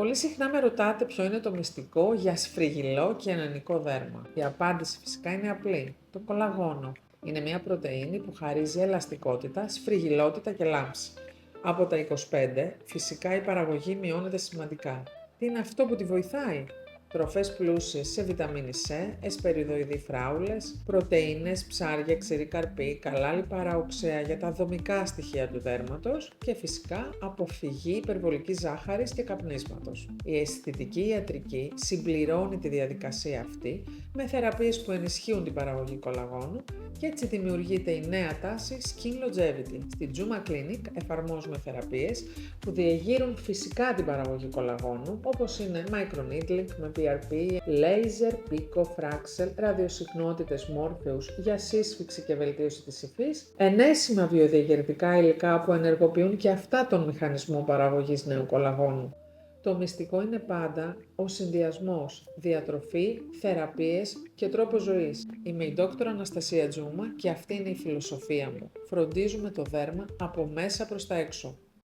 Πολύ συχνά με ρωτάτε ποιο είναι το μυστικό για σφριγγυλό και ανανικό δέρμα. Η απάντηση φυσικά είναι απλή. Το κολαγόνο. Είναι μια πρωτεΐνη που χαρίζει ελαστικότητα, σφριγγυλότητα και λάμψη. Από τα 25, φυσικά η παραγωγή μειώνεται σημαντικά. Τι είναι αυτό που τη βοηθάει? Τροφές πλούσιες σε βιταμίνη C, εσπεριδοειδή φράουλες, πρωτεΐνες, ψάρια, ξηρή καρπή, καλά λιπαρά οξέα για τα δομικά στοιχεία του δέρματος και φυσικά αποφυγή υπερβολικής ζάχαρης και καπνίσματος. Η αισθητική ιατρική συμπληρώνει τη διαδικασία αυτή με θεραπείες που ενισχύουν την παραγωγή κολαγόνου και έτσι δημιουργείται η νέα τάση Skin Longevity. Στη Juma Clinic εφαρμόζουμε θεραπείες που διεγείρουν φυσικά την παραγωγή κολαγόνου, όπως είναι microneedling με PRP, laser, pico, fraxel, ραδιοσυχνότητες Morpheus για σύσφυξη και βελτίωση της υφής, ενέσιμα βιοδιαγερτικά υλικά που ενεργοποιούν και αυτά τον μηχανισμό παραγωγής νέου κολαγόνου. Το μυστικό είναι πάντα ο συνδυασμός διατροφή, θεραπείες και τρόπο ζωής. Είμαι η Δόκτωρα Αναστασία Τζούμα και αυτή είναι η φιλοσοφία μου. Φροντίζουμε το δέρμα από μέσα προς τα έξω.